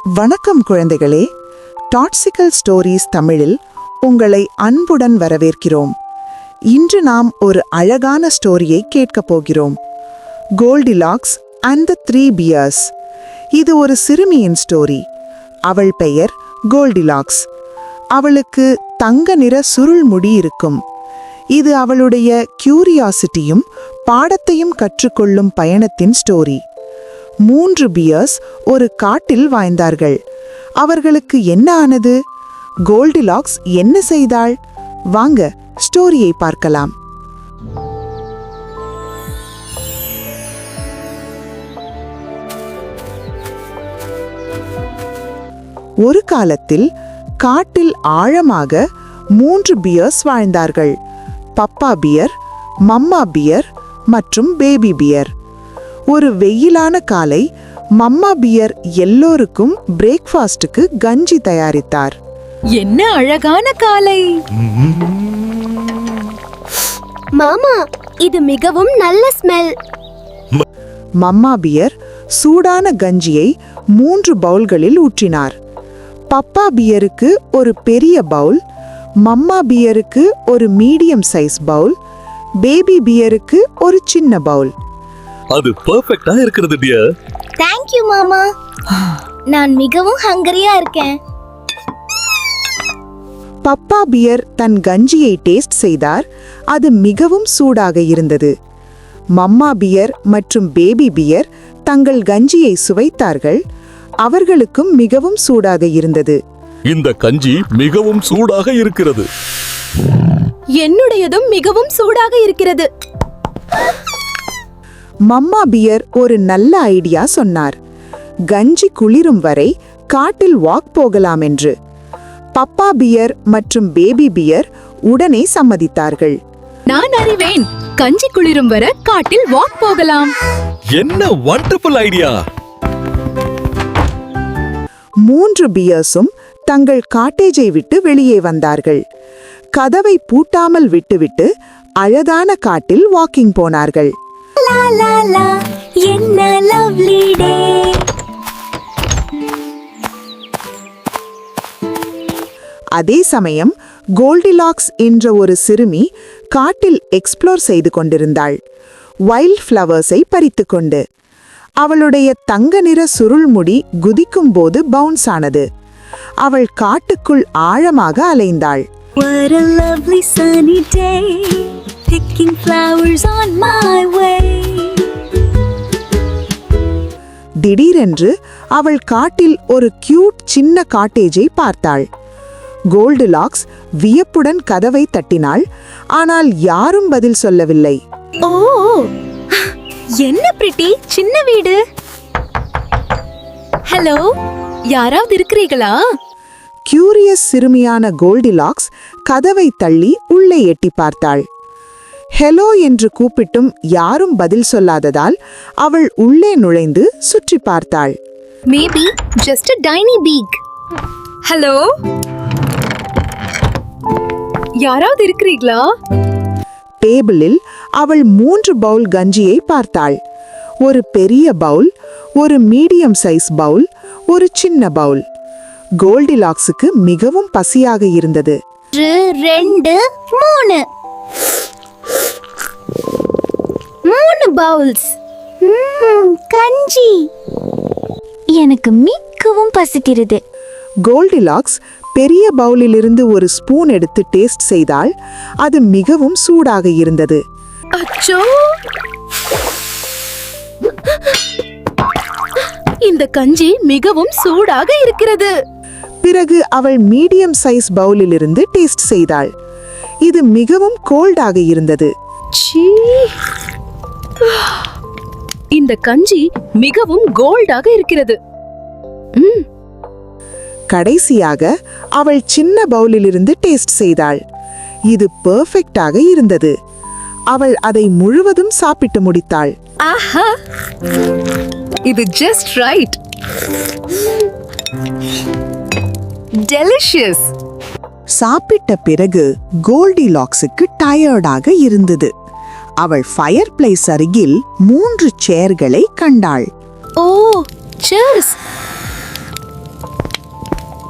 வணக்கம் குழந்தைகளே. டாட்சிக்கல் ஸ்டோரிஸ் தமிழில் உங்களை அன்புடன் வரவேற்கிறோம். இன்று நாம் ஒரு அழகான ஸ்டோரியை கேட்கப் போகிறோம். Goldilocks and the 3 bears. இது ஒரு சிறுமியின் ஸ்டோரி. அவள் பெயர் கோல்டிலாக்ஸ். அவளுக்கு தங்க நிற சுருள் முடி இருக்கும். இது அவளுடைய கியூரியாசிட்டியும் பாடத்தையும் கற்றுக்கொள்ளும் பயணத்தின் ஸ்டோரி. 3 பியர்ஸ் ஒரு காட்டில் வாழ்ந்தார்கள். அவர்களுக்கு என்ன ஆனது? கோல்டிலாக்ஸ் என்ன செய்தாள்? வாங்க ஸ்டோரியை பார்க்கலாம். ஒரு காலத்தில் காட்டில் ஆழமாக 3 பியர்ஸ் வாழ்ந்தார்கள். பப்பா பியர், மம்மா பியர் மற்றும் பேபி பியர். ஒரு வெயிலான காலை மம்மா பியர் எல்லோருக்கும் பிரேக்ஃபாஸ்டுக்கு கஞ்சி தயாரித்தார். என்ன அழகான காலை! மாமா, இது மிகவும் நல்ல ஸ்மெல். மம்மா பியர் சூடான கஞ்சியை 3 பவுல்களில் ஊற்றினார். பப்பா பியருக்கு ஒரு பெரிய பவுல், மம்மா பியருக்கு ஒரு மீடியம் சைஸ் பவுல், பேபி பியருக்கு ஒரு சின்ன பவுல். அது பெர்ஃபெக்ட்டா இருக்குது டியர். Thank you மாமா. நான் மிகவும் ஹங்கரியா இருக்கேன். பப்பா பியர் தன் கஞ்சியை டேஸ்ட் செய்தார். அது மிகவும் சூடாக இருந்தது. மம்மா பியர் மற்றும் பேபி பியர் தங்கள் கஞ்சியை சுவைத்தார்கள். அவர்களுக்கும் மிகவும் சூடாக இருந்தது. இந்த கஞ்சி மிகவும் சூடாக இருக்கிறது. என்னுடையதும் மிகவும் சூடாக இருக்கிறது. மம்மா பியர் ஒரு நல்ல ஐடியா சொன்னார். கஞ்சி குளிரும் வரை காட்டில் வாக் போகலாம் என்று. பப்பா பியர் மற்றும் பேபி பியர் உடனே சம்மதித்தார்கள். நான் அறிவேன், கஞ்சி குளிரும் வர காட்டில் வாக் போகலாம். என்ன வண்டர்ஃபுல் ஐடியா! 3 பியர்ஸும் தங்கள் காட்டேஜை விட்டு வெளியே வந்தார்கள். கதவை பூட்டாமல் விட்டுவிட்டு அழகான காட்டில் வாக்கிங் போனார்கள். லா லா லா, என்ன லவ்லி டே. அதே சமயம் கோல்டிலாக்ஸ் என்ற ஒரு சிறுமி காட்டில் எக்ஸ்ப்ளோர் செய்து கொண்டிருந்தாள். வைல்ட் ஃப்ளவர்ஸை பறித்துக்கொண்டு. அவளுடைய தங்க நிற சுருள் முடி குதிக்கும் போது பவுன்ஸ் ஆனது. அவள் காட்டுக்குள் ஆழமாக அலைந்தாள். What a lovely sunny day, picking flowers on my way. திடீரென்று அவள் காட்டில் ஒரு கியூட் சின்ன காட்டேஜை பார்த்தாள். கோல்டிலாக்ஸ் வியப்புடன் கதவை தட்டினாள். ஆனால் யாரும் பதில் சொல்லவில்லை. ஓ, என்ன பிரிட்டி சின்ன வீடு! ஹலோ, யாராவது இருக்கிறீர்களா? கியூரியஸ் சிறுமியான கோல்டிலாக்ஸ் கதவை தள்ளி உள்ளே எட்டி பார்த்தாள். ஹெலோ என்று கூப்பிட்டும் யாரும் பதில் சொல்லாததால் அவள் உள்ளே நுழைந்து சுற்றி பார்த்தாள். Maybe just a tiny beak. Hello, யாராவது இருக்கிறீங்களா? டேபிளில் அவள் 3 பவுல் கஞ்சியை பார்த்தாள். ஒரு பெரிய பவுல், ஒரு மீடியம் சைஸ் பவுல், ஒரு சின்ன பவுல். கோல்டிலாக்ஸுக்கு மிகவும் பசியாக இருந்தது. 2, 3 பவுல்ஸ். கஞ்சி. எனக்கு மிகவும் பசிக்கிறது. கோல்டிலாக்ஸ் பெரிய பவுலிலிருந்து ஒரு ஸ்பூன் எடுத்து டேஸ்ட் செய்தால் அது மிகவும் சூடாக இருந்தது. அச்சோ, இந்த கஞ்சி மிகவும் சூடாக இருக்கிறது. பிறகு அவள் மீடியம் சைஸ் பவுலிலிருந்து டேஸ்ட் செய்தாள். இது மிகவும் கோல்டாக இருந்தது. சீ, இந்த கஞ்சி மிகவும் கோல்டாக இருக்கிறது. கடைசியாக அவள் சின்ன பவுலிலிருந்து டேஸ்ட் செய்தாள். இது பெர்ஃபெக்ட்டாக இருந்தது. அவள் அதை முழுவதும் சாப்பிட்டு முடித்தாள். ஆஹா, இது ஜஸ்ட் ரைட். டெலிஷியஸ். சாப்பிட்ட பிறகு கோல்டிலாக்ஸுக்கு டயர்டாக இருந்தது. அவள் ஃபயர் பிளேஸ் அருகில் 3 சேர்களை கண்டாள். ஓ, cheers.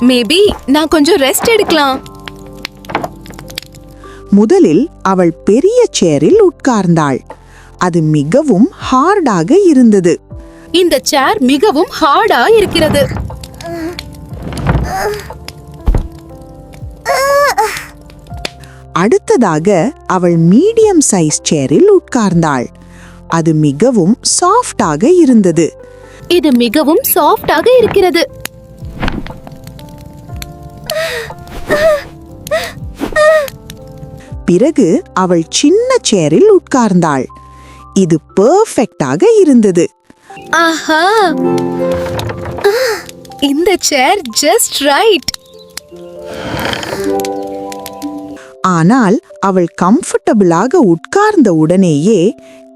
மேபி நான் கொஞ்சம் ரெஸ்ட் எடுக்கலாம். முதலில் அவள் பெரிய சேரில் உட்கார்ந்தாள். அது மிகவும் ஹார்டாக இருந்தது. இந்த சேர் மிகவும் ஹார்டா இருக்கிறது. அடுத்ததாக அவள் மீடியம் சைஸ் சேரில் உட்கார்ந்தாள். அது மிகவும் சாஃப்டாக இருந்தது. இது மிகவும் சாஃப்டாக இருக்கிறது. பிறகு அவள் சின்ன சேரில் உட்கார்ந்தாள். இது பெர்ஃபெக்ட்டாக இருந்தது. ஆஹா, இந்த சேர் ஜஸ்ட் ரைட். ஆனால் அவள் கம்ஃபர்டபிளாக உட்கார்ந்த உடனேயே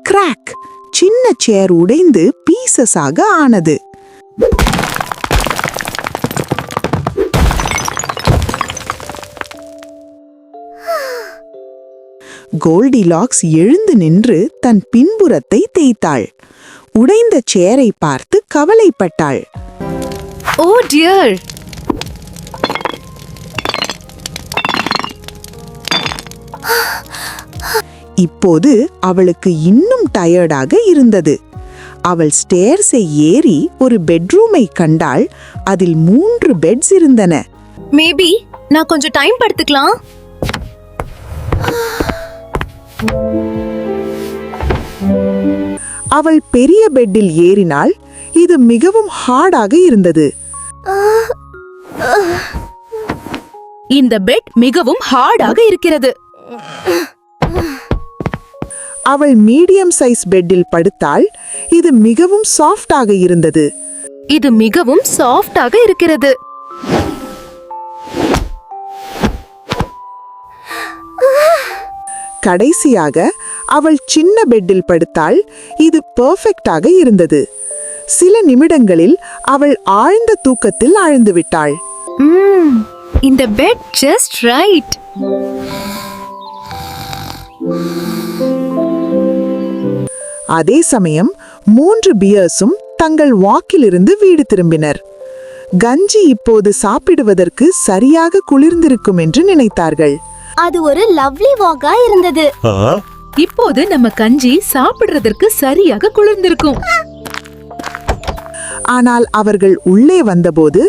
கிராக், சின்ன சேர் உடைந்து பீசஸாக ஆனது. கோல்டிலாக்ஸ் எழுந்து நின்று தன் பின்புறத்தை தேய்த்தாள். உடைந்த சேரை பார்த்து கவலைப்பட்டாள். ஓ டியர், இப்போது அவளுக்கு இன்னும் டயர்டாக இருந்தது. அவள் ஸ்டேர்ஸை ஏறி ஒரு பெட்ரூமை கண்டாள். அதில் 3 பெட்ஸ் இருந்தன. மேபி நான் கொஞ்சம் டைம் படுத்துக்கலாம். அவள் பெரிய பெட்டில் ஏறினாள். இது மிகவும் ஹார்டாக இருந்தது. இந்த பெட் மிகவும் ஹார்டாக இருக்கிறது. அவள் மீடியம் சைஸ் பெட்டில் படுத்தாள். இது மிகவும் சாஃப்டாக இருந்தது. இது மிகவும் சாஃப்டாக இருக்கிறது. கடைசியாக அவள் சின்ன பெட்டில் படுத்தாள். இது பெர்ஃபெக்ட்டாக இருந்தது. சில நிமிடங்களில் அவள் ஆழ்ந்த தூக்கத்தில் ஆழ்ந்து விட்டாள். இந்த பெட் ஜஸ்ட் ரைட். அதே சமயம் 3 பியர்ஸும் தங்கள் வாக்கிலிருந்து வீடு திரும்பினர். கஞ்சி இப்போது சாப்பிடுவதற்கு சரியாக குளிர்ந்திருக்கும் என்று நினைத்தார்கள். அது ஒரு லவ்லி வாக்கா இருந்தது. இப்போது நம்ம கஞ்சி சாப்பிடுறதற்கு சரியாக குளிர்ந்திருக்கும். ஆனால் அவர்கள் உள்ளே வந்தபோது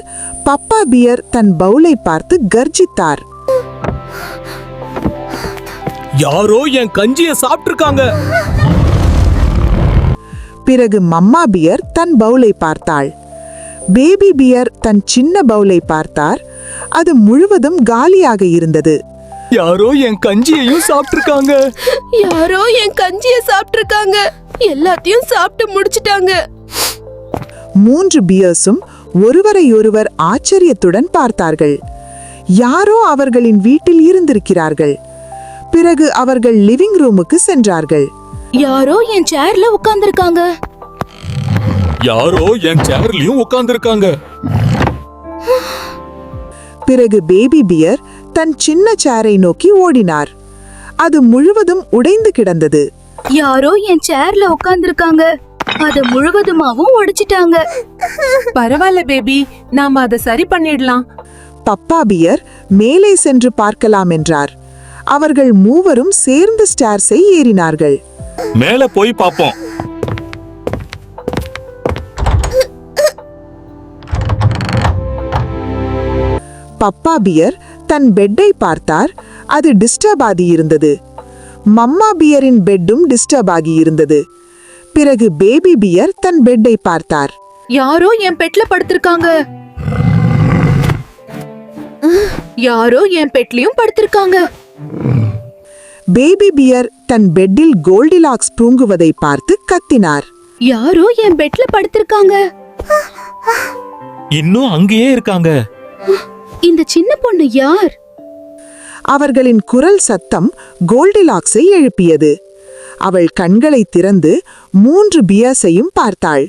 பப்பா பியர் தன் பவுலை பார்த்து கர்ஜித்தார். யாரோ என் கஞ்சிய சாப்பிட்டிருக்காங்க. பிறகு மம்மா பியர் தன் பவுலை பார்த்தாள். பேபி பியர் தன் சின்ன பவுலை பார்த்தார். அது முழுவதும் காலியாக இருந்தது. யாரோ என் கஞ்சியையும் சாப்பிட்டிருக்காங்க. யாரோ என் கஞ்சியை சாப்பிட்டிருக்காங்க. எல்லாத்தையும் சாப்பிட்டு முடிச்சிட்டாங்க. 3 பியர்ஸும் ஒருவரையொருவர் ஆச்சரியத்துடன் பார்த்தார்கள். யாரோ அவர்களின் வீட்டில் இருந்திருக்கிறார்கள். பிறகு அவர்கள் லிவிங் ரூமுக்கு சென்றார்கள். யாரோ என் சேர்ல உட்கார்ந்திருக்காங்க. யாரோ என் சேர்லயும் உட்கார்ந்திருக்காங்க. பிறகு பேபி பியர் தன் சின்ன சேரை நோக்கி ஓடினார். அது முழுவதும் உடைந்து கிடந்தது. யாரோ என் சேர்ல உட்கார்ந்திருக்காங்க. அத முழுவதுமாவும் உடைச்சிட்டாங்க. பரவாயில்ல பேபி, நாம அதை சரி பண்ணிடலாம். பப்பா பியர் மேலே சென்று பார்க்கலாம் என்றார். அவர்கள் மூவரும் சேர்ந்து ஸ்டேர்ஸை ஏறினார்கள். மேல போய் பாப்போம். பப்பா பியர் தன் பெட்டை பார்த்தார். அது டிஸ்டர்ப் ஆகி இருந்தது. மம்மா பியரின் பெட்டும் டிஸ்டர்ப் ஆகி இருந்தது. பிறகு பேபி பியர் தன் பெட்டை பார்த்தார். யாரோ என் பெட்ல படுத்திருக்காங்க. யாரோ என் பெட்லயும் படுத்திருக்காங்க. பேபி பியர் தன் பெட்டில் கோல்டிலாக்ஸ் தூங்குவதை பார்த்து கத்தினார். யாரோ என் பெட்ல படுத்திருக்காங்க. இன்னும் அங்கேயே இருக்காங்க. இந்த சின்ன பொண்ணு யார்? அவர்களின் குரல் சத்தம் கோல்டிலாக்ஸை எழுப்பியது. அவள் கண்களை திறந்து 3 பியர்ஸையும் பார்த்தாள்.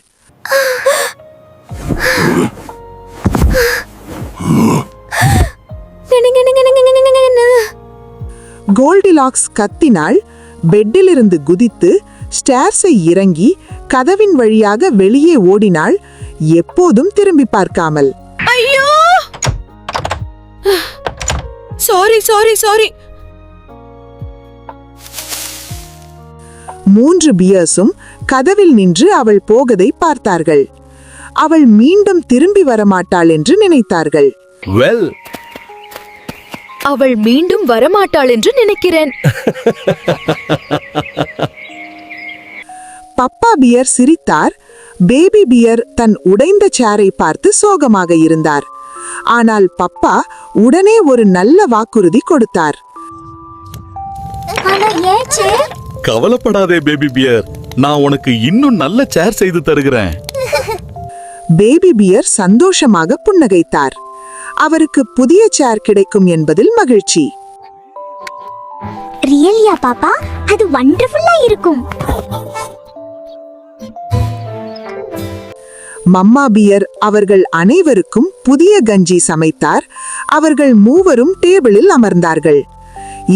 கோல்டிலாக்ஸ் கத்தினாள். பெட்டிலிருந்து குதித்து ஸ்டேர்ஸை இறங்கி கதவின் வழியாக வெளியே ஓடினாள். எப்போதும் திரும்பி பார்க்காமல். ஐயோ! Sorry sorry sorry. 3 பியர்ஸும் கதவில் நின்று அவள் போகதை பார்த்தார்கள். அவள் மீண்டும் திரும்பி வரமாட்டாள் என்று நினைத்தார்கள். வெல், அவள் மீண்டும் வரமாட்டாள் என்று நினைக்கிறேன். பப்பா பியர் சிரித்தார். பேபி பியர் தன் உடைந்த சேரை பார்த்து சோகமாக இருந்தார். ஆனால் பப்பா உடனே ஒரு நல்ல வாக்குறுதி கொடுத்தார். கவலைப்படாதே பேபி பியர், நான் உனக்கு இன்னும் நல்ல சேர் செய்து தருகிறேன். பேபி பியர் சந்தோஷமாக புன்னகைத்தார். அவருக்கு புதிய சேர் கிடைக்கும் என்பதில் மகிழ்ச்சி. ரியலியா பாப்பா? அது வண்டர்ஃபுல்லா இருக்கும். மம்மா பியர் அவர்கள் அனைவருக்கும் புதிய கஞ்சி சமைத்தார். அவர்கள் மூவரும் டேபிளில் அமர்ந்தார்கள்.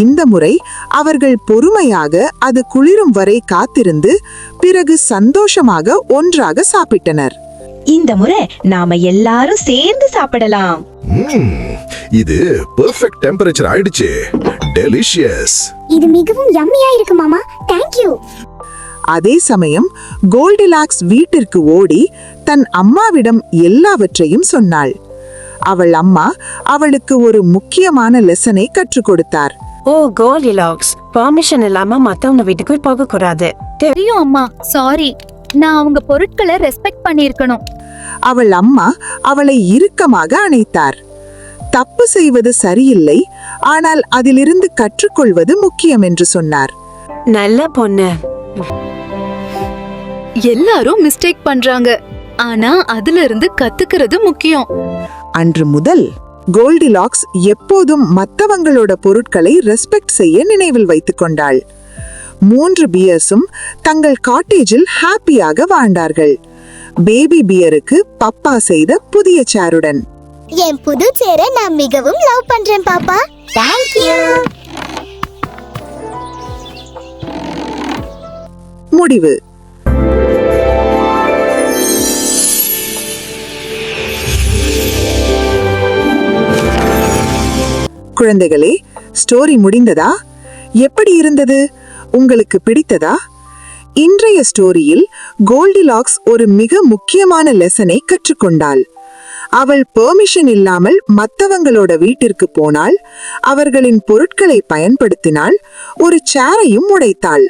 இந்த முறை அவர்கள் பொறுமையாக அது குளிரும் வரை காத்திருந்து பிறகு சந்தோஷமாக ஒன்றாக சாப்பிட்டனர். இந்த முறை நாம எல்லாரும் சேர்ந்து சாப்பிடலாம். இது பெர்ஃபெக்ட் டெம்பரேச்சர் ஆயிடுச்சு. டெலிஷியஸ். இது மிகவும் யம்மியா இருக்கு மாமா. Thank you. அதே சமயம் கோல்டிலாக்ஸ் வீட்டிற்கு ஓடி தன் அம்மாவிடம் எல்லாவற்றையும் சொன்னாள். அவள் அம்மா அவளுக்கு ஒரு முக்கியமான லெசனை கற்றுக் கொடுத்தார். ஓ கோல்டிலாக்ஸ், பெர்மிஷன் இல்லாம மத்தவங்க வீட்டுக்கு போக கூடாது. தெரியும் அம்மா, சாரி. நான் அவங்க பொருட்களை ரெஸ்பெக்ட் பண்ணியிருக்கணும். அவள் அம்மா அவளை இறுக்கமாக அணைத்தார். தப்பு செய்வது சரியில்லை, ஆனால் அதிலிருந்து கற்றுக்கொள்வது முக்கியம் என்று சொன்னார். நல்ல பொண்ணு. எல்லாரும் மிஸ்டேக் பண்றாங்க, ஆனா அதுல இருந்து கத்துக்கிறது முக்கியம். அன்று முதல் கோல்டிலாக்ஸ் எப்போதும் மத்தவங்களோட பொருட்களை ரெஸ்பெக்ட் செய்ய நினைவில் வைத்துக் கொண்டாள். 3 பியர்ஸும் தங்கள் காட்டேஜில் ஹாப்பியாக வாழ்ந்தார்கள். பேபி பியருக்கு பப்பா செய்த புதிய சேருடன். என் புது சேரை நான் மிகவும் லவ் பண்றேன் பாப்பா. Thank you. முடிவு. குழந்தைகளே, ஸ்டோரி முடிந்ததா? எப்படி இருந்தது? உங்களுக்கு பிடித்ததா? இன்றைய ஸ்டோரியில் கோல்டிலாக்ஸ் ஒரு மிக முக்கியமான லெசனை கற்றுக்கொண்டாள். அவள் பெர்மிஷன் இல்லாமல் மற்றவங்களோட வீட்டிற்கு போனாள், அவர்களின் பொருட்களை பயன்படுத்தினாள், ஒரு சேரையும் உடைத்தாள்.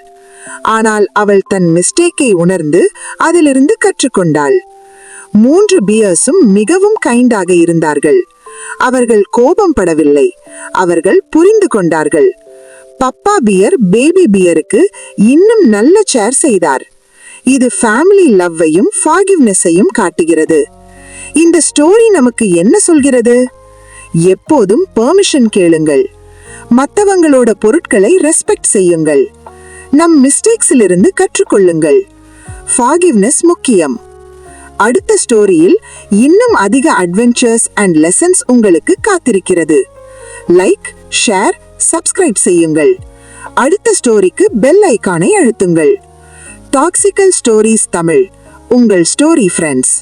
ஆனால் அவள் தன் மிஸ்டேக்கை உணர்ந்து அதிலிருந்து கற்றுக்கொண்டாள். 3 பியர்ஸும் மிகவும் கைண்டாக இருந்தார்கள். அவர்கள் கோபம் படவில்லை, அவர்கள் புரிந்து கொண்டார்கள். பப்பா பியர் பேபி பியருக்கு இன்னும் நல்ல சேர் செய்தார். இது ஃபேமிலி லவ்வையும் ஃபார்கிவ்னஸையும் காட்டுகிறது. இந்த ஸ்டோரி நமக்கு என்ன சொல்கிறது? எப்போதும் பெர்மிஷன் கேளுங்கள், மற்றவங்களோட பொருட்களை ரெஸ்பெக்ட் செய்யுங்கள், நம் மிஸ்டேக்ஸிலிருந்து கற்றுக்கொள்ளுங்கள். ஃபார்கிவ்னஸ் முக்கியம். அடுத்த ஸ்டோரியில் இன்னும் அதிக அட்வென்ச்சர்ஸ் அண்ட் லெசன்ஸ் உங்களுக்கு காத்திருக்கிறது. லைக், ஷேர், சப்ஸ்கிரைப் செய்யுங்கள். அடுத்த ஸ்டோரிக்கு பெல் ஐகானை அழுத்துங்கள். டாக்ஸிக்கல் ஸ்டோரிஸ் தமிழ், உங்கள் ஸ்டோரி ஃப்ரெண்ட்ஸ்.